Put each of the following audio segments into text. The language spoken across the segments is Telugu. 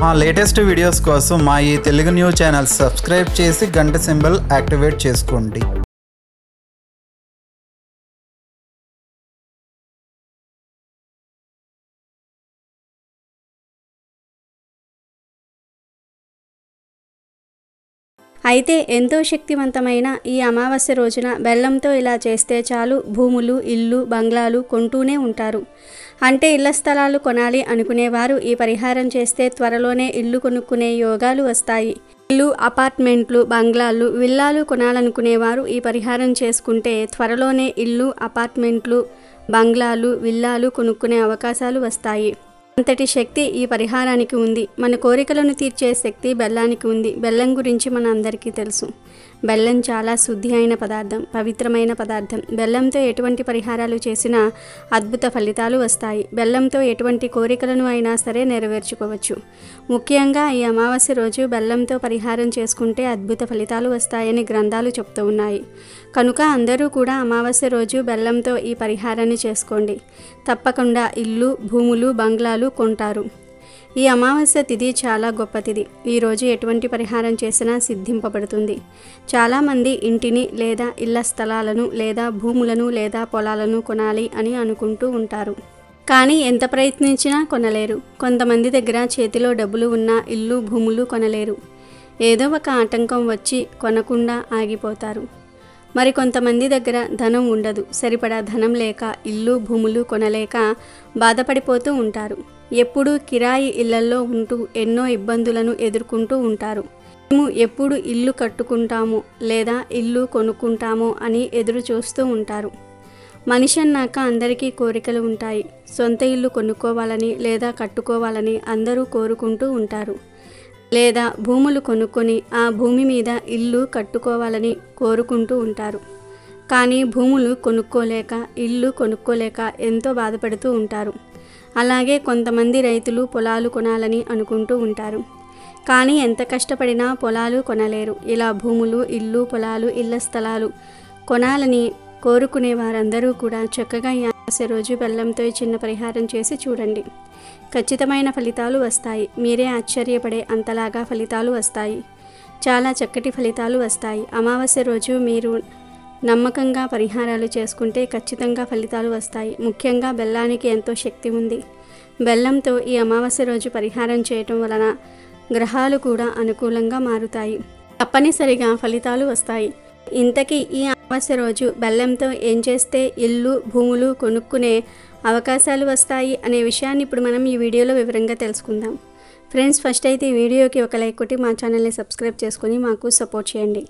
మా లేటెస్ట్ వీడియోస్ కోసం మా ఈ తెలుగు న్యూస్ ఛానల్ సబ్స్క్రైబ్ చేసి గంట సింబల్ యాక్టివేట్ చేసుకోండి. అయితే ఎంతో శక్తివంతమైన ఈ అమావాస్య రోజున బెల్లంతో ఇలా చేస్తే చాలు భూములు, ఇల్లు, బంగ్లాలు కొంటూనే ఉంటారు. అంటే ఇళ్ల స్థలాలు కొనాలి అనుకునేవారు ఈ పరిహారం చేస్తే త్వరలోనే ఇల్లు కొనుక్కునే యోగాలు వస్తాయి. ఇల్లు, అపార్ట్మెంట్లు, బంగ్లాలు, విల్లాలు కొనాలనుకునేవారు ఈ పరిహారం చేసుకుంటే త్వరలోనే ఇల్లు, అపార్ట్మెంట్లు, బంగ్లాలు, విల్లాలు కొనుక్కునే అవకాశాలు వస్తాయి. అంతటి శక్తి ఈ పరిహారానికి ఉంది. మన కోరికలను తీర్చే శక్తి బెల్లానికి ఉంది. బెల్లం గురించి మన అందరికీ తెలుసు. బెల్లం చాలా శుద్ధి అయిన పదార్థం, పవిత్రమైన పదార్థం. బెల్లంతో ఎటువంటి పరిహారాలు చేసినా అద్భుత ఫలితాలు వస్తాయి. బెల్లంతో ఎటువంటి కోరికలను అయినా సరే నెరవేర్చుకోవచ్చు. ముఖ్యంగా ఈ అమావాస్య రోజు బెల్లంతో పరిహారం చేసుకుంటే అద్భుత ఫలితాలు వస్తాయని గ్రంథాలు చెప్తూ ఉన్నాయి. కనుక అందరూ కూడా అమావాస్య రోజు బెల్లంతో ఈ పరిహారాన్ని చేసుకోండి. తప్పకుండా ఇల్లు, భూములు, బంగ్లాలు కొంటారు. ఈ అమావాస్య తిథి చాలా గొప్ప తిథి. ఈరోజు ఎటువంటి పరిహారం చేసినా సిద్ధింపబడుతుంది. చాలామంది ఇంటిని లేదా ఇళ్ల స్థలాలను లేదా భూములను లేదా పొలాలను కొనాలి అని అనుకుంటూ ఉంటారు. కానీ ఎంత ప్రయత్నించినా కొనలేరు. కొంతమంది దగ్గర చేతిలో డబ్బులు ఉన్నా ఇల్లు, భూములు కొనలేరు. ఏదో ఒక ఆటంకం వచ్చి కొనకుండా ఆగిపోతారు. మరి కొంతమంది దగ్గర ధనం ఉండదు. సరిపడా ధనం లేక ఇల్లు, భూములు కొనలేక బాధపడిపోతూ ఉంటారు. ఎప్పుడూ కిరాయి ఇళ్లల్లో ఉంటూ ఎన్నో ఇబ్బందులను ఎదుర్కొంటూ ఉంటారు. మేము ఎప్పుడు ఇల్లు కట్టుకుంటామో లేదా ఇల్లు కొనుక్కుంటామో అని ఎదురు చూస్తూ ఉంటారు. మనిషి అన్నాక అందరికీ కోరికలు ఉంటాయి. సొంత ఇల్లు కొనుక్కోవాలని లేదా కట్టుకోవాలని అందరూ కోరుకుంటూ ఉంటారు. లేదా భూములు కొనుక్కొని ఆ భూమి మీద ఇల్లు కట్టుకోవాలని కోరుకుంటూ ఉంటారు. కానీ భూములు కొనుక్కోలేక, ఇల్లు కొనుక్కోలేక ఎంతో బాధపడుతూ ఉంటారు. అలాగే కొంతమంది రైతులు పొలాలు కొనాలని అనుకుంటూ ఉంటారు. కానీ ఎంత కష్టపడినా పొలాలు కొనలేరు. ఇలా భూములు, ఇల్లు, పొలాలు, ఇళ్ల స్థలాలు కొనాలని కోరుకునే వారందరూ కూడా చక్కగా ఈ అమావాస్య రోజు బెల్లంతో చిన్న పరిహారం చేసి చూడండి. ఖచ్చితమైన ఫలితాలు వస్తాయి. మీరే ఆశ్చర్యపడే అంతలాగా ఫలితాలు వస్తాయి. చాలా చక్కటి ఫలితాలు వస్తాయి. అమావాస్య రోజు మీరు నమ్మకంగా పరిహారాలు చేసుకుంటే ఖచ్చితంగా ఫలితాలు వస్తాయి. ముఖ్యంగా బెల్లానికి ఎంతో శక్తి ఉంది. బెల్లంతో ఈ అమావాస్య రోజు పరిహారం చేయటం వలన గ్రహాలు కూడా అనుకూలంగా మారుతాయి. తప్పనిసరిగా ఫలితాలు వస్తాయి. ఇంతకీ ఈ అమావాస్య రోజు బెల్లంతో ఏం చేస్తే ఇల్లు, భూములు కొనుక్కునే అవకాశాలు వస్తాయి అనే విషయాన్ని ఇప్పుడు మనం ఈ వీడియోలో వివరంగా తెలుసుకుందాం. ఫ్రెండ్స్, ఫస్ట్ అయితే ఈ వీడియోకి ఒక లైక్ కొట్టి మా ఛానల్ని సబ్స్క్రైబ్ చేసుకొని మాకు సపోర్ట్ చేయండి.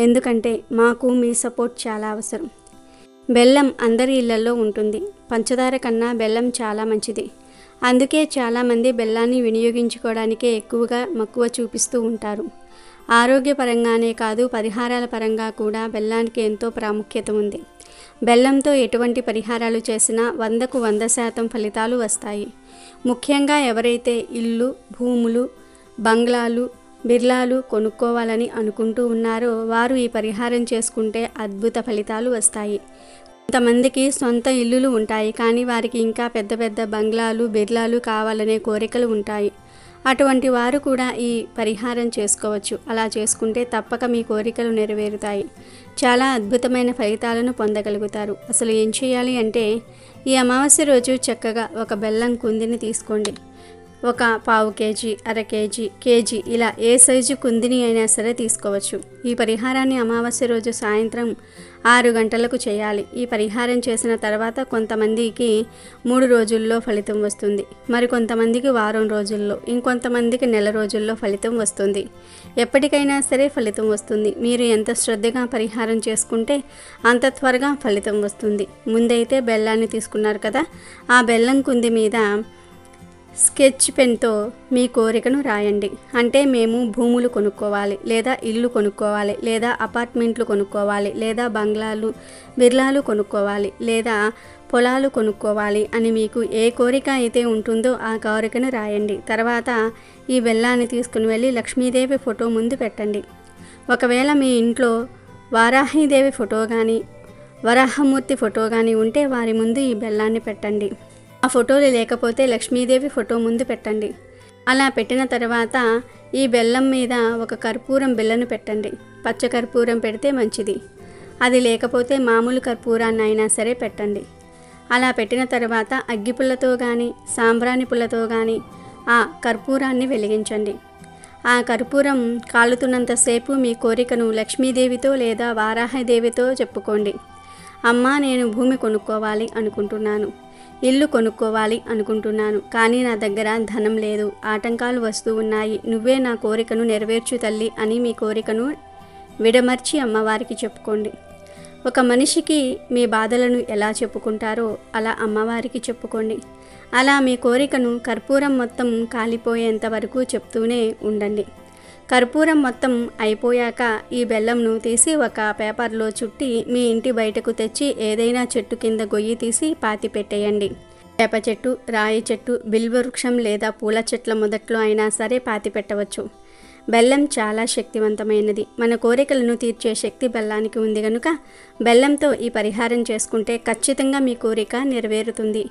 ఎందుకంటే మాకు మీ సపోర్ట్ చాలా అవసరం. బెల్లం అందరి ఇళ్లలో ఉంటుంది. పంచదార కన్నా బెల్లం చాలా మంచిది. అందుకే చాలామంది బెల్లాన్ని వినియోగించుకోవడానికే ఎక్కువగా మక్కువ చూపిస్తూ ఉంటారు. ఆరోగ్యపరంగానే కాదు, పరిహారాల పరంగా కూడా బెల్లానికి ఎంతో ప్రాముఖ్యత ఉంది. బెల్లంతో ఎటువంటి పరిహారాలు చేసినా 100కు 100% ఫలితాలు వస్తాయి. ముఖ్యంగా ఎవరైతే ఇల్లు, భూములు, బంగ్లాలు, బిర్లాలు కొనుక్కోవాలని అనుకుంటూ ఉన్నారో వారు ఈ పరిహారం చేసుకుంటే అద్భుత ఫలితాలు వస్తాయి. కొంతమందికి సొంత ఇల్లులు ఉంటాయి. కానీ వారికి ఇంకా పెద్ద పెద్ద బంగ్లాలు, బిర్లాలు కావాలనే కోరికలు ఉంటాయి. అటువంటి వారు కూడా ఈ పరిహారం చేసుకోవచ్చు. అలా చేసుకుంటే తప్పక మీ కోరికలు నెరవేరుతాయి. చాలా అద్భుతమైన ఫలితాలను పొందగలుగుతారు. అసలు ఏం చేయాలి అంటే ఈ అమావాస్య రోజు చక్కగా ఒక బెల్లం కుందిని తీసుకోండి. ఒక పావు కేజీ, అర కేజీ, కేజీ ఇలా ఏ సైజు కుందిని అయినా సరే తీసుకోవచ్చు. ఈ పరిహారాన్ని అమావాస్య రోజు సాయంత్రం 6 గంటలకు చేయాలి. ఈ పరిహారం చేసిన తర్వాత కొంతమందికి 3 రోజుల్లో ఫలితం వస్తుంది. మరికొంతమందికి వారం రోజుల్లో, ఇంకొంతమందికి నెల రోజుల్లో ఫలితం వస్తుంది. ఎప్పటికైనా సరే ఫలితం వస్తుంది. మీరు ఎంత శ్రద్ధగా పరిహారం చేసుకుంటే అంత త్వరగా ఫలితం వస్తుంది. ముందైతే బెల్లాన్ని తీసుకున్నారు కదా, ఆ బెల్లం కుంది మీద స్కెచ్ పెన్తో మీ కోరికను రాయండి. అంటే మేము భూములు కొనుక్కోవాలి, లేదా ఇల్లు కొనుక్కోవాలి, లేదా అపార్ట్మెంట్లు కొనుక్కోవాలి, లేదా బంగ్లాలు, బిర్లాలు కొనుక్కోవాలి, లేదా పొలాలు కొనుక్కోవాలి అని మీకు ఏ కోరిక అయితే ఉంటుందో ఆ కోరికను రాయండి. తర్వాత ఈ బెల్లాన్ని తీసుకుని వెళ్ళి లక్ష్మీదేవి ఫోటో ముందు పెట్టండి. ఒకవేళ మీ ఇంట్లో వారాహీదేవి ఫోటో కానీ వరాహమూర్తి ఫోటో కానీ ఉంటే వారి ముందు ఈ బెల్లాన్ని పెట్టండి. ఆ ఫోటోలు లేకపోతే లక్ష్మీదేవి ఫోటో ముందు పెట్టండి. అలా పెట్టిన తర్వాత ఈ బెల్లం మీద ఒక కర్పూరం బిళ్ళను పెట్టండి. పచ్చ కర్పూరం పెడితే మంచిది. అది లేకపోతే మామూలు కర్పూరాన్ని అయినా సరే పెట్టండి. అలా పెట్టిన తర్వాత అగ్గిపుల్లతో కానీ సాంబ్రాణి పుల్లతో కానీ ఆ కర్పూరాన్ని వెలిగించండి. ఆ కర్పూరం కాలుతున్నంతసేపు మీ కోరికను లక్ష్మీదేవితో లేదా వారాహదేవితో చెప్పుకోండి. అమ్మా, నేను భూమి కొనుక్కోవాలి అనుకుంటున్నాను, ఇల్లు కొనుక్కోవాలి అనుకుంటున్నాను, కానీ నా దగ్గర ధనం లేదు, ఆటంకాలు వస్తూ ఉన్నాయి, నువ్వే నా కోరికను నెరవేర్చు తల్లి అని మీ కోరికను విడమర్చి అమ్మవారికి చెప్పుకోండి. ఒక మనిషికి మీ బాధలను ఎలా చెప్పుకుంటారో అలా అమ్మవారికి చెప్పుకోండి. అలా మీ కోరికను కర్పూరం మొత్తం కాలిపోయేంత వరకు చెప్తూనే ఉండండి. కర్పూరం మొత్తం అయిపోయాక ఈ బెల్లంను తీసి ఒక పేపర్లో చుట్టి మీ ఇంటి బయటకు తెచ్చి ఏదైనా చెట్టు కింద గొయ్యి తీసి పాతి పెట్టేయండి. వేప చెట్టు, రాయి చెట్టు, బిల్వవృక్షం లేదా పూల చెట్ల మొదట్లో అయినా సరే పాతి పెట్టవచ్చు. బెల్లం చాలా శక్తివంతమైనది. మన కోరికలను తీర్చే శక్తి బెల్లానికి ఉంది కనుక బెల్లంతో ఈ పరిహారం చేసుకుంటే ఖచ్చితంగా మీ కోరిక నెరవేరుతుంది.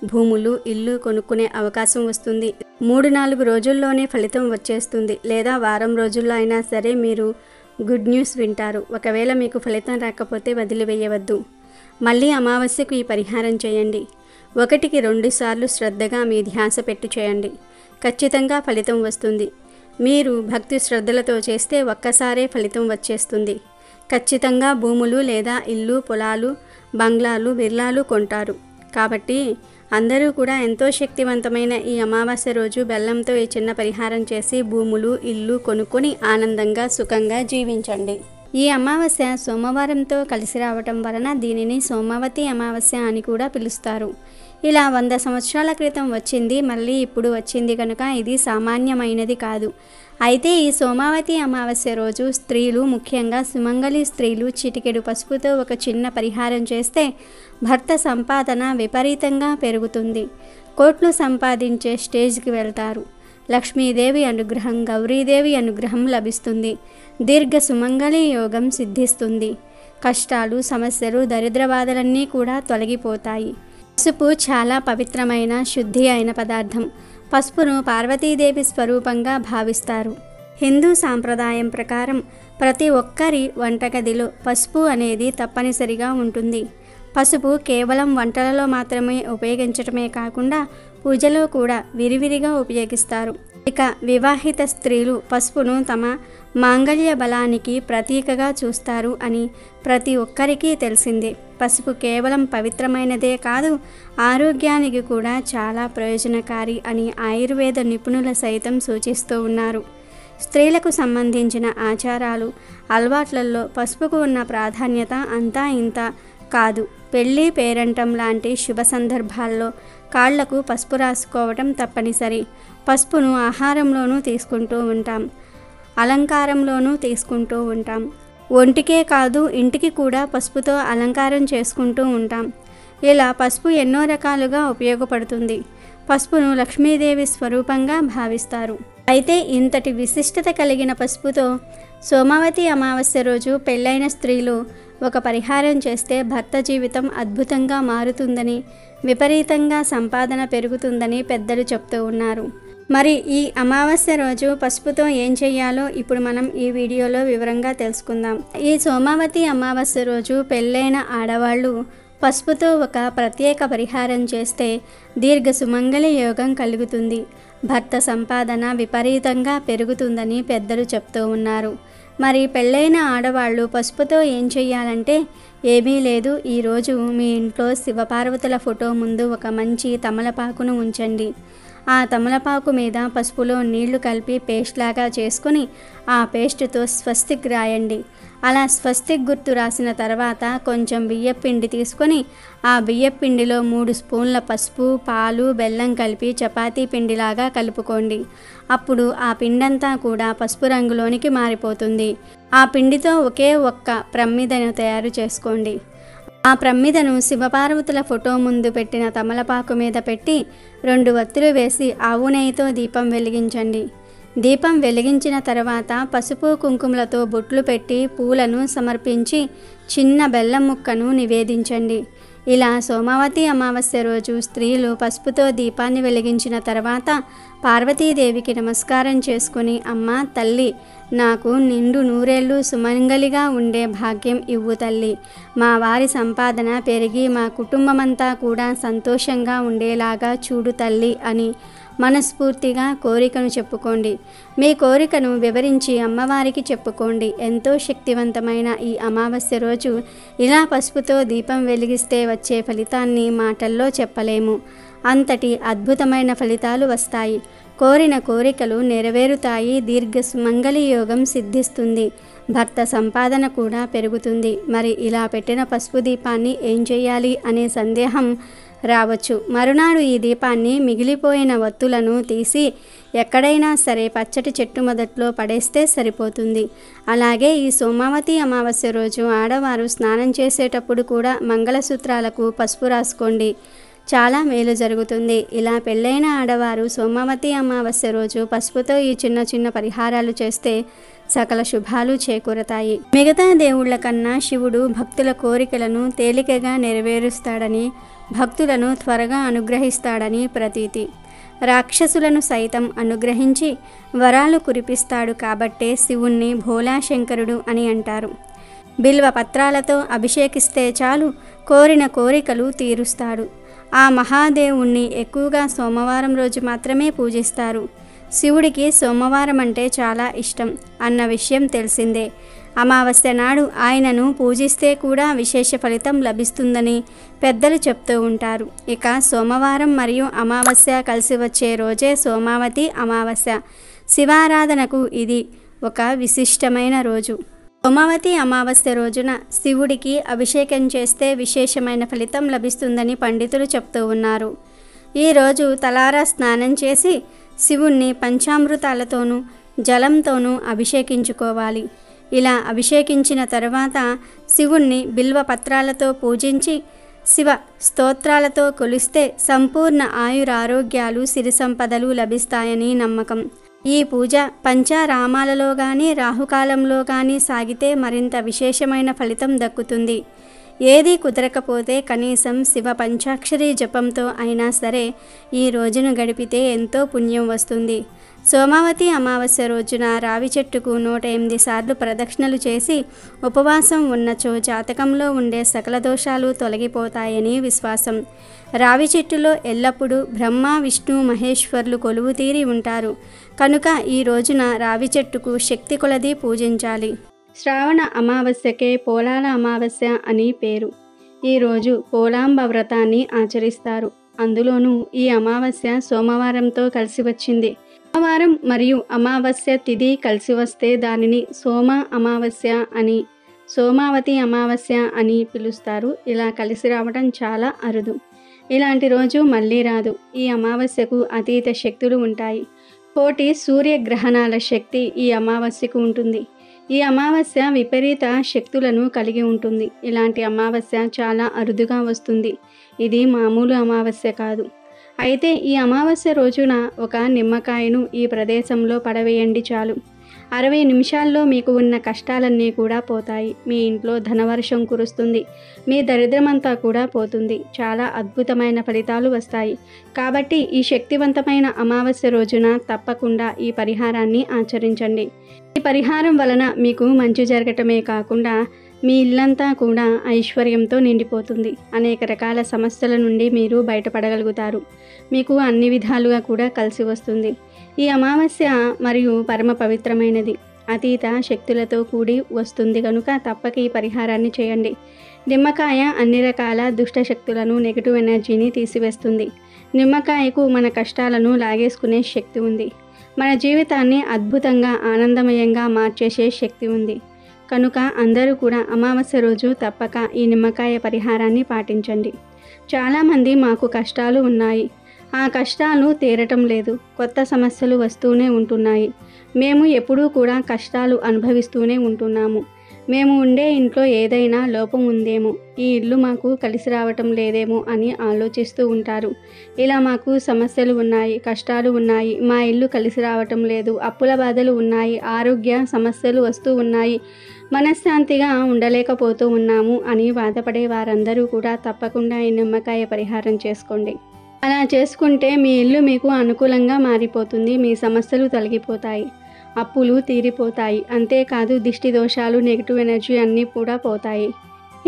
భూములు, ఇల్లు కొనుక్కునే అవకాశం వస్తుంది. 3-4 రోజుల్లోనే ఫలితం వచ్చేస్తుంది. లేదా వారం రోజుల్లో అయినా సరే మీరు గుడ్ న్యూస్ వింటారు. ఒకవేళ మీకు ఫలితం రాకపోతే వదిలివేయవద్దు. మళ్ళీ అమావాస్యకు ఈ పరిహారం చేయండి. 1కి 2 సార్లు శ్రద్ధగా మీ ధ్యాస పెట్టి చేయండి. ఖచ్చితంగా ఫలితం వస్తుంది. మీరు భక్తి శ్రద్ధలతో చేస్తే ఒక్కసారే ఫలితం వచ్చేస్తుంది. ఖచ్చితంగా భూములు లేదా ఇల్లు, పొలాలు, బంగ్లాలు, విల్లాలు కొంటారు. కాబట్టి అందరూ కూడా ఎంతో శక్తివంతమైన ఈ అమావాస్య రోజు బెల్లంతో ఈ చిన్న పరిహారం చేసి భూములు, ఇల్లు కొనుక్కొని ఆనందంగా సుఖంగా జీవించండి. ఈ అమావాస్య సోమవారంతో కలిసి రావటం వలన దీనిని సోమవతి అమావాస్య అని కూడా పిలుస్తారు. ఇలా 100 సంవత్సరాల క్రితం వచ్చింది, మళ్ళీ ఇప్పుడు వచ్చింది కనుక ఇది సామాన్యమైనది కాదు. అయితే ఈ సోమావతి అమావాస్య రోజు స్త్రీలు, ముఖ్యంగా సుమంగళి స్త్రీలు చిటికెడు పసుపుతో ఒక చిన్న పరిహారం చేస్తే భర్త సంపాదన విపరీతంగా పెరుగుతుంది. కోట్లు సంపాదించే స్టేజ్కి వెళ్తారు. లక్ష్మీదేవి అనుగ్రహం, గౌరీదేవి అనుగ్రహం లభిస్తుంది. దీర్ఘ సుమంగళి యోగం సిద్ధిస్తుంది. కష్టాలు, సమస్యలు, దరిద్రబాధలన్నీ కూడా తొలగిపోతాయి. పసుపు చాలా పవిత్రమైన, శుద్ధి అయిన పదార్థం. పసుపును పార్వతీదేవి స్వరూపంగా భావిస్తారు. హిందూ సాంప్రదాయం ప్రకారం ప్రతి ఒక్కరి వంటగదిలో పసుపు అనేది తప్పనిసరిగా ఉంటుంది. పసుపు కేవలం వంటలలో మాత్రమే ఉపయోగించటమే కాకుండా పూజలో కూడా విరివిరిగా ఉపయోగిస్తారు. ఇక వివాహిత స్త్రీలు పసుపును తమ మాంగళ్య బలానికి ప్రతీకగా చూస్తారు అని ప్రతి ఒక్కరికి తెలిసిందే. పసుపు కేవలం పవిత్రమైనదే కాదు, ఆరోగ్యానికి కూడా చాలా ప్రయోజనకారి అని ఆయుర్వేద నిపుణుల సైతం సూచిస్తూ ఉన్నారు. స్త్రీలకు సంబంధించిన ఆచారాలు, అలవాట్లలో పసుపుకు ఉన్న ప్రాధాన్యత అంతా ఇంత కాదు. పెళ్ళి, పేరంటం లాంటి శుభ సందర్భాల్లో కాళ్లకు పసుపు రాసుకోవటం తప్పనిసరి. పసుపును ఆహారంలోనూ తీసుకుంటూ ఉంటాం, అలంకారంలోనూ తీసుకుంటూ ఉంటాం. ఒంటికే కాదు, ఇంటికి కూడా పసుపుతో అలంకారం చేసుకుంటూ ఉంటాం. ఇలా పసుపు ఎన్నో రకాలుగా ఉపయోగపడుతుంది. పసుపును లక్ష్మీదేవి స్వరూపంగా భావిస్తారు. అయితే ఇంతటి విశిష్టత కలిగిన పసుపుతో సోమవతి అమావాస్య రోజు పెళ్ళైన స్త్రీలు ఒక పరిహారం చేస్తే భర్త జీవితం అద్భుతంగా మారుతుందని, విపరీతంగా సంపాదన పెరుగుతుందని పెద్దలు చెప్తూ ఉన్నారు. మరి ఈ అమావాస్య రోజు పసుపుతో ఏం చెయ్యాలో ఇప్పుడు మనం ఈ వీడియోలో వివరంగా తెలుసుకుందాం. ఈ సోమవతి అమావాస్య రోజు పెళ్ళైన ఆడవాళ్ళు పసుపుతో ఒక ప్రత్యేక పరిహారం చేస్తే దీర్ఘ సుమంగళి యోగం కలుగుతుంది. భర్త సంపాదన విపరీతంగా పెరుగుతుందని పెద్దలు చెప్తూ ఉన్నారు. మరి పెళ్ళైన ఆడవాళ్ళు పసుపుతో ఏం చెయ్యాలంటే ఏమీ లేదు. ఈరోజు మీ ఇంట్లో శివపార్వతుల ఫోటో ముందు ఒక మంచి తమలపాకును ఉంచండి. ఆ తమలపాకు మీద పసుపులో నీళ్లు కలిపి పేస్ట్ లాగా చేసుకుని ఆ పేస్ట్తో స్వస్తిక్ రాయండి. అలా స్వస్తిక్ గుర్తు రాసిన తర్వాత కొంచెం బియ్యపిండి తీసుకొని ఆ బియ్యపిండిలో 3 స్పూన్ల పసుపు, పాలు, బెల్లం కలిపి చపాతీ పిండిలాగా కలుపుకోండి. అప్పుడు ఆ పిండంతా కూడా పసుపు రంగులోనికి మారిపోతుంది. ఆ పిండితో ఒకే ఒక్క ప్రమిదను తయారు చేసుకోండి. ఆ ప్రమిదను శివపార్వతుల ఫోటో ముందు పెట్టిన తమలపాకు మీద పెట్టి 2 వత్తులు వేసి ఆవు నెయ్యితో దీపం వెలిగించండి. దీపం వెలిగించిన తర్వాత పసుపు కుంకుమలతో బొట్లు పెట్టి పూలను సమర్పించి చిన్న బెల్లం ముక్కను నివేదించండి. ఇలా సోమావతి అమావాస్య రోజు స్త్రీలు పసుపుతో దీపాన్ని వెలిగించిన తర్వాత పార్వతీదేవికి నమస్కారం చేసుకుని, అమ్మ తల్లి, నాకు నిండు నూరేళ్ళు సుమంగలిగా ఉండే భాగ్యం ఇవ్వు తల్లి, మా వారి సంపాదన పెరిగి మా కుటుంబమంతా కూడా సంతోషంగా ఉండేలాగా చూడు తల్లి అని మనస్ఫూర్తిగా కోరికను చెప్పుకోండి. మీ కోరికను వివరించి అమ్మవారికి చెప్పుకోండి. ఎంతో శక్తివంతమైన ఈ అమావాస్య రోజు ఇలా పసుపుతో దీపం వెలిగిస్తే వచ్చే ఫలితాన్ని మాటల్లో చెప్పలేము. అంతటి అద్భుతమైన ఫలితాలు వస్తాయి. కోరిన కోరికలు నెరవేరుతాయి. దీర్ఘ సుమంగళి యోగం సిద్ధిస్తుంది. భర్త సంపాదన కూడా పెరుగుతుంది. మరి ఇలా పెట్టిన పసుపు దీపాన్ని ఏం చేయాలి అనే సందేహం రావచ్చు. మరునాడు ఈ దీపాన్ని మిగిలిపోయిన వత్తులను తీసి ఎక్కడైనా సరే పచ్చటి చెట్టు మొదట్లో పడేస్తే సరిపోతుంది. అలాగే ఈ సోమావతి అమావాస్య రోజు ఆడవారు స్నానం చేసేటప్పుడు కూడా మంగళసూత్రాలకు పసుపు రాసుకోండి. చాలా మేలు జరుగుతుంది. ఇలా పెళ్ళైన ఆడవారు సోమావతి అమావాస్య రోజు పసుపుతో ఈ చిన్న చిన్న పరిహారాలు చేస్తే సకల శుభాలు చేకూరతాయి. మిగతా దేవుళ్ల కన్నా శివుడు భక్తుల కోరికలను తేలికగా నెరవేరుస్తాడని, భక్తులను త్వరగా అనుగ్రహిస్తాడని ప్రతీతి. రాక్షసులను సైతం అనుగ్రహించి వరాలు కురిపిస్తాడు కాబట్టే శివుణ్ణి భోలాశంకరుడు అని అంటారు. బిల్వ పత్రాలతో అభిషేకిస్తే చాలు కోరిన కోరికలు తీరుస్తాడు. ఆ మహాదేవుణ్ణి ఎక్కువగా సోమవారం రోజు మాత్రమే పూజిస్తారు. శివుడికి సోమవారం అంటే చాలా ఇష్టం అన్న విషయం తెలిసిందే. అమావాస్య నాడు ఆయనను పూజిస్తే కూడా విశేష ఫలితం లభిస్తుందని పెద్దలు చెప్తూ ఉంటారు. ఇక సోమవారం మరియు అమావాస్య కలిసి వచ్చే రోజే సోమావతి అమావాస్య. శివారాధనకు ఇది ఒక విశిష్టమైన రోజు. సోమావతి అమావాస్య రోజున శివుడికి అభిషేకం చేస్తే విశేషమైన ఫలితం లభిస్తుందని పండితులు చెప్తూ ఉన్నారు. ఈరోజు తలారా స్నానం చేసి శివుణ్ణి పంచామృతాలతోనూ జలంతోనూ అభిషేకించుకోవాలి. ఇలా అభిషేకించిన తర్వాత శివుణ్ణి బిల్వ పత్రాలతో పూజించి శివ స్తోత్రాలతో కొలిస్తే సంపూర్ణ ఆయురారోగ్యాలు సిరి సంపదలు లభిస్తాయని నమ్మకం. ఈ పూజ పంచారామాలలో కానీ రాహుకాలంలో కానీ సాగితే మరింత విశేషమైన ఫలితం దక్కుతుంది. ఏది కుదరకపోతే కనీసం శివ పంచాక్షరి జపంతో అయినా సరే ఈ రోజును గడిపితే ఎంతో పుణ్యం వస్తుంది. సోమావతి అమావాస్య రోజున రావి చెట్టుకు 108 సార్లు ప్రదక్షిణలు చేసి ఉపవాసం ఉన్నచో జాతకంలో ఉండే సకల దోషాలు తొలగిపోతాయని విశ్వాసం. రావి చెట్టులో ఎల్లప్పుడూ బ్రహ్మ విష్ణు మహేశ్వర్లు కొలువు తీరి ఉంటారు కనుక ఈ రోజున రావి చెట్టుకు శక్తి కొలది పూజించాలి. శ్రావణ అమావాస్యకే పోలాల అమావాస్య అని పేరు. ఈరోజు పోలాంబ వ్రతాన్ని ఆచరిస్తారు. అందులోనూ ఈ అమావాస్య సోమవారంతో కలిసి వచ్చింది. సోమవారం మరియు అమావాస్య తిథి కలిసి వస్తే దానిని సోమ అమావాస్య అని, సోమావతి అమావాస్య అని పిలుస్తారు. ఇలా కలిసి రావడం చాలా అరుదు. ఇలాంటి రోజు మళ్ళీ రాదు. ఈ అమావాస్యకు అతీత శక్తులు ఉంటాయి. కోటి సూర్యగ్రహణాల శక్తి ఈ అమావాస్యకు ఉంటుంది. ఈ అమావాస్య విపరీత శక్తులను కలిగి ఉంటుంది. ఇలాంటి అమావాస్య చాలా అరుదుగా వస్తుంది. ఇది మామూలు అమావాస్య కాదు. అయితే ఈ అమావాస్య రోజున ఒక నిమ్మకాయను ఈ ప్రదేశంలో పడవేయండి చాలు. 60 నిమిషాల్లో మీకు ఉన్న కష్టాలన్నీ కూడా పోతాయి. మీ ఇంట్లో ధనవర్షం కురుస్తుంది. మీ దరిద్రమంతా కూడా పోతుంది. చాలా అద్భుతమైన ఫలితాలు వస్తాయి. కాబట్టి ఈ శక్తివంతమైన అమావాస్య రోజున తప్పకుండా ఈ పరిహారాన్ని ఆచరించండి. ఈ పరిహారం వలన మీకు మంచి జరగటమే కాకుండా మీ ఇల్లంతా కూడా ఐశ్వర్యంతో నిండిపోతుంది. అనేక రకాల సమస్యల నుండి మీరు బయటపడగలుగుతారు. మీకు అన్ని విధాలుగా కూడా కలిసి వస్తుంది. ఈ అమావాస్య మరియు పరమ పవిత్రమైనది. అతీత శక్తులతో కూడి వస్తుంది కనుక తప్పక ఈ పరిహారాన్ని చేయండి. నిమ్మకాయ అన్ని రకాల దుష్ట శక్తులను, నెగిటివ్ ఎనర్జీని తీసివేస్తుంది. నిమ్మకాయకు మన కష్టాలను లాగేసుకునే శక్తి ఉంది. మన జీవితాన్ని అద్భుతంగా ఆనందమయంగా మార్చేసే శక్తి ఉంది. కనుక అందరూ కూడా అమావాస్య రోజు తప్పక ఈ నిమ్మకాయ పరిహారాన్ని పాటించండి. చాలామంది మాకు కష్టాలు ఉన్నాయి, ఆ కష్టాలు తీరటం లేదు, కొత్త సమస్యలు వస్తూనే ఉంటున్నాయి, మేము ఎప్పుడూ కూడా కష్టాలు అనుభవిస్తూనే ఉంటున్నాము, మేము ఉండే ఇంట్లో ఏదైనా లోపం ఉందేమో, ఈ ఇల్లు మాకు కలిసి రావటం లేదేమో అని ఆలోచిస్తూ ఉంటారు. ఇలా మాకు సమస్యలు ఉన్నాయి, కష్టాలు ఉన్నాయి, మా ఇల్లు కలిసి రావటం లేదు, అప్పుల బాధలు ఉన్నాయి, ఆరోగ్య సమస్యలు వస్తూ ఉన్నాయి, మనశ్శాంతిగా ఉండలేకపోతూ ఉన్నాము అని బాధపడే వారందరూ కూడా తప్పకుండా ఈ నిమ్మకాయ పరిహారం చేసుకోండి. అలా చేసుకుంటే మీ ఇల్లు మీకు అనుకూలంగా మారిపోతుంది. మీ సమస్యలు తొలగిపోతాయి, అప్పులు తీరిపోతాయి. అంతేకాదు దిష్టి దోషాలు, నెగిటివ్ ఎనర్జీ అన్నీ కూడా పోతాయి.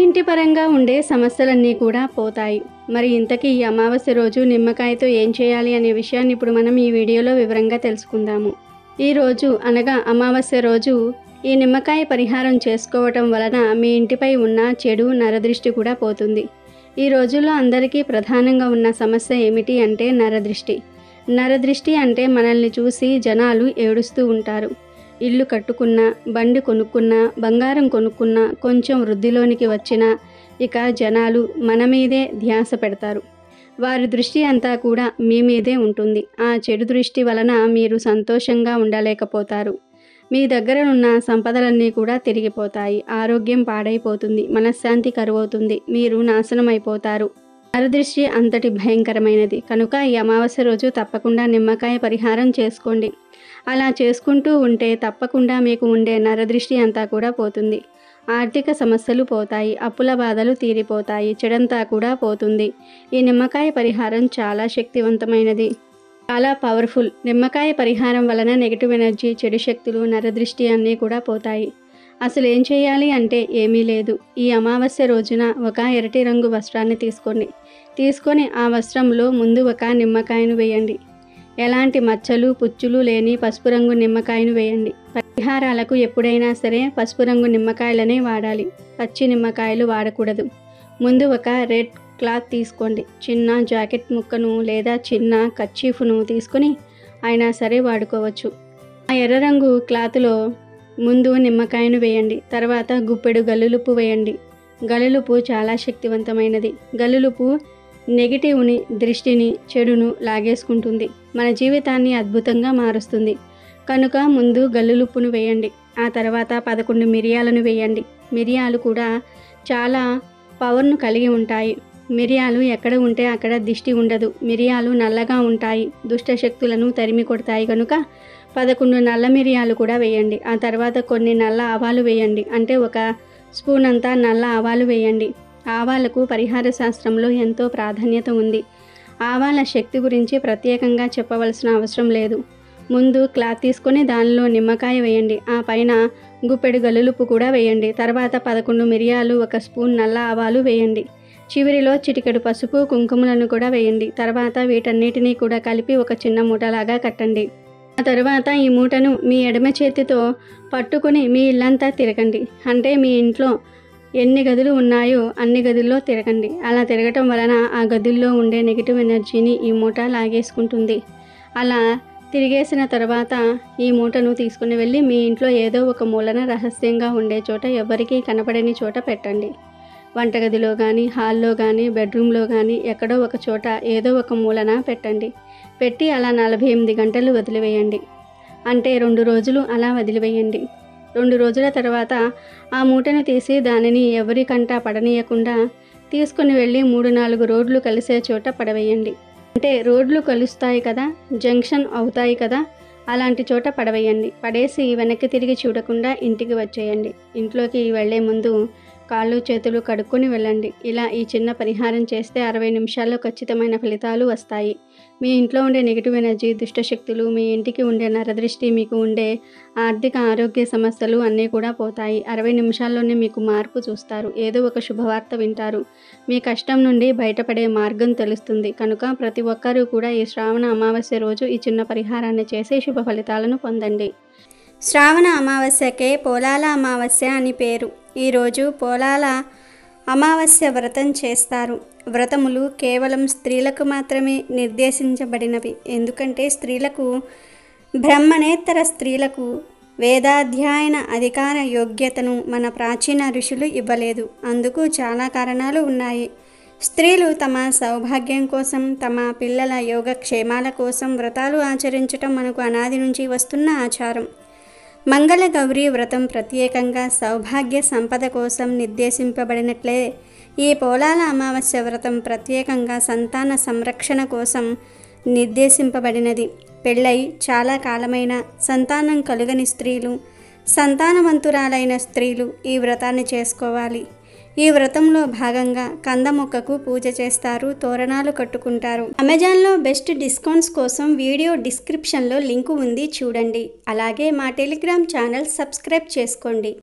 ఇంటి పరంగా ఉండే సమస్యలన్నీ కూడా పోతాయి. మరి ఇంతకీ ఈ అమావాస్య రోజు నిమ్మకాయతో ఏం చేయాలి అనే విషయాన్ని ఇప్పుడు మనం ఈ వీడియోలో వివరంగా తెలుసుకుందాము. ఈ రోజు అనగా అమావాస్య రోజు ఈ నిమ్మకాయ పరిహారం చేసుకోవటం వలన మీ ఇంటిపై ఉన్న చెడు నరదృష్టి కూడా పోతుంది. ఈ రోజుల్లో అందరికీ ప్రధానంగా ఉన్న సమస్య ఏమిటి అంటే నరదృష్టి. నరదృష్టి అంటే మనల్ని చూసి జనాలు ఏడుస్తూ ఉంటారు. ఇల్లు కట్టుకున్నా, బండి కొనుక్కున్నా, బంగారం కొనుక్కున్నా, కొంచెం వృద్ధిలోనికి వచ్చినా ఇక జనాలు మన మీదే ధ్యాస పెడతారు. వారి దృష్టి అంతా కూడా మీ మీదే ఉంటుంది. ఆ చెడు దృష్టి వలన మీరు సంతోషంగా ఉండలేకపోతారు. మీ దగ్గర ఉన్న సంపదలన్నీ కూడా తిరిగిపోతాయి. ఆరోగ్యం పాడైపోతుంది, మనశ్శాంతి కరువవుతుంది, మీరు నాశనం అయిపోతారు. నరదృష్టి అంతటి భయంకరమైనది కనుక ఈ అమావాస్య రోజు తప్పకుండా నిమ్మకాయ పరిహారం చేసుకోండి. అలా చేసుకుంటూ ఉంటే తప్పకుండా మీకు ఉండే నరదృష్టి అంతా కూడా పోతుంది. ఆర్థిక సమస్యలు పోతాయి, అప్పుల బాధలు తీరిపోతాయి, చెడంతా కూడా పోతుంది. ఈ నిమ్మకాయ పరిహారం చాలా శక్తివంతమైనది, చాలా పవర్ఫుల్. నిమ్మకాయ పరిహారం వలన నెగిటివ్ ఎనర్జీ, చెడు శక్తులు, నరదృష్టి అన్నీ కూడా పోతాయి. అసలు ఏం చేయాలి అంటే ఏమీ లేదు. ఈ అమావాస్య రోజున ఒక ఎర్రటి రంగు వస్త్రాన్ని తీసుకొని ఆ వస్త్రంలో ముందు ఒక నిమ్మకాయను వేయండి. ఎలాంటి మచ్చలు, పుచ్చులు లేని పసుపు రంగు నిమ్మకాయను వేయండి. పరిహారాలకు ఎప్పుడైనా సరే పసుపు రంగు నిమ్మకాయలనే వాడాలి, పచ్చి నిమ్మకాయలు వాడకూడదు. ముందు ఒక రెడ్ క్లాత్ తీసుకోండి. చిన్న జాకెట్ ముక్కను లేదా చిన్న కర్చీఫ్ను తీసుకొని అయినా సరే వాడుకోవచ్చు. ఆ ఎర్ర రంగు క్లాత్లో ముందు నిమ్మకాయను వేయండి. తర్వాత గుప్పెడు గల్లులుప్పు వేయండి. గల్లులుప్పు చాలా శక్తివంతమైనది. గల్లులుప్పు నెగిటివ్ని, దృష్టిని, చెడును లాగేసుకుంటుంది. మన జీవితాన్ని అద్భుతంగా మారుస్తుంది. కనుక ముందు గల్లులుప్పును వేయండి. ఆ తర్వాత 11 మిరియాలను వేయండి. మిరియాలు కూడా చాలా పవర్ను కలిగి ఉంటాయి. మిరియాలు ఎక్కడ ఉంటే అక్కడ దిష్టి ఉండదు. మిరియాలు నల్లగా ఉంటాయి, దుష్ట శక్తులను తరిమి కొడతాయి. కనుక 11 నల్ల మిరియాలు కూడా వేయండి. ఆ తర్వాత కొన్ని నల్ల ఆవాలు వేయండి. అంటే 1 స్పూన్ అంతా నల్ల ఆవాలు వేయండి. ఆవాలకు పరిహార శాస్త్రంలో ఎంతో ప్రాధాన్యత ఉంది. ఆవాల శక్తి గురించి ప్రత్యేకంగా చెప్పవలసిన అవసరం లేదు. ముందు క్లాత్ తీసుకొని దానిలో నిమ్మకాయ వేయండి. ఆ పైన గుప్పెడు గల్లులుప్పు కూడా వేయండి. తర్వాత 11 మిరియాలు, 1 స్పూన్ నల్ల ఆవాలు వేయండి. చివరిలో చిటికెడు పసుపు, కుంకుమలను కూడా వేయండి. తర్వాత వీటన్నిటినీ కూడా కలిపి ఒక చిన్న మూటలాగా కట్టండి. ఆ తర్వాత ఈ మూటను మీ ఎడమ చేతితో పట్టుకొని మీ ఇల్లంతా తిరగండి. అంటే మీ ఇంట్లో ఎన్ని గదులు ఉన్నాయో అన్ని గదుల్లో తిరగండి. అలా తిరగటం వలన ఆ గదుల్లో ఉండే నెగిటివ్ ఎనర్జీని ఈ మూట లాగేసుకుంటుంది. అలా తిరిగేసిన తర్వాత ఈ మూటను తీసుకుని వెళ్ళి మీ ఇంట్లో ఏదో ఒక మూలన రహస్యంగా ఉండే చోట, ఎవరికీ కనపడని చోట పెట్టండి. వంటగదిలో కానీ, హాల్లో కానీ, బెడ్రూమ్లో కానీ ఎక్కడో ఒక చోట ఏదో ఒక మూలన పెట్టండి. పెట్టి అలా 48 గంటలు వదిలివేయండి. అంటే 2 రోజులు అలా వదిలివేయండి. 2 రోజుల తర్వాత ఆ మూటను తీసి దానిని ఎవరి కంట పడనీయకుండా తీసుకుని వెళ్ళి 3-4 రోడ్లు కలిసే చోట పడవేయండి. అంటే రోడ్లు కలుస్తాయి కదా, జంక్షన్ అవుతాయి కదా, అలాంటి చోట పడవేయండి. పడేసి వెనక్కి తిరిగి చూడకుండా ఇంటికి వచ్చేయండి. ఇంట్లోకి వెళ్ళే ముందు కాళ్ళు చేతులు కడుక్కొని వెళ్ళండి. ఇలా ఈ చిన్న పరిహారం చేస్తే 60 నిమిషాల్లో ఖచ్చితమైన ఫలితాలు వస్తాయి. మీ ఇంట్లో ఉండే నెగిటివ్ ఎనర్జీ, దుష్టశక్తులు, మీ ఇంటికి ఉండే నరదృష్టి, మీకు ఉండే ఆర్థిక ఆరోగ్య సమస్యలు అన్నీ కూడా పోతాయి. 60 నిమిషాల్లోనే మీకు మార్పు చూస్తారు. ఏదో ఒక శుభవార్త వింటారు. మీ కష్టం నుండి బయటపడే మార్గం తెలుస్తుంది. కనుక ప్రతి ఒక్కరూ కూడా ఈ శ్రావణ అమావాస్య రోజు ఈ చిన్న పరిహారాన్ని చేసి శుభ ఫలితాలను పొందండి. శ్రావణ అమావాస్యకే పోలాల అమావాస్య అని పేరు. ఈరోజు పోలాల అమావాస్య వ్రతం చేస్తారు. వ్రతములు కేవలం స్త్రీలకు మాత్రమే నిర్దేశించబడినవి. ఎందుకంటే స్త్రీలకు, బ్రహ్మణేతర స్త్రీలకు వేదాధ్యయన అధికార యోగ్యతను మన ప్రాచీన ఋషులు ఇవ్వలేదు. అందుకు చాలా కారణాలు ఉన్నాయి. స్త్రీలు తమ సౌభాగ్యం కోసం, తమ పిల్లల యోగక్షేమాల కోసం వ్రతాలు ఆచరించటం మనకు అనాది నుంచి వస్తున్న ఆచారం. మంగళ గౌరీ వ్రతం ప్రత్యేకంగా సౌభాగ్య సంపద కోసం నిర్దేశింపబడినట్లే ఈ పోలాల అమావాస్య వ్రతం ప్రత్యేకంగా సంతాన సంరక్షణ కోసం నిర్దేశింపబడినది. పెళ్ళై చాలా కాలమైన సంతానం కలుగని స్త్రీలు సంతానవంతురాలైన స్త్రీలు ఈ వ్రతాన్ని చేసుకోవాలి. ఈ వ్రతంలో భాగంగా కంద మొక్కకు పూజ చేస్తారు, తోరణాలు కట్టుకుంటారు. అమెజాన్లో బెస్ట్ డిస్కౌంట్స్ కోసం వీడియో డిస్క్రిప్షన్లో లింకు ఉంది, చూడండి. అలాగే మా టెలిగ్రామ్ ఛానల్ సబ్స్క్రైబ్ చేసుకోండి.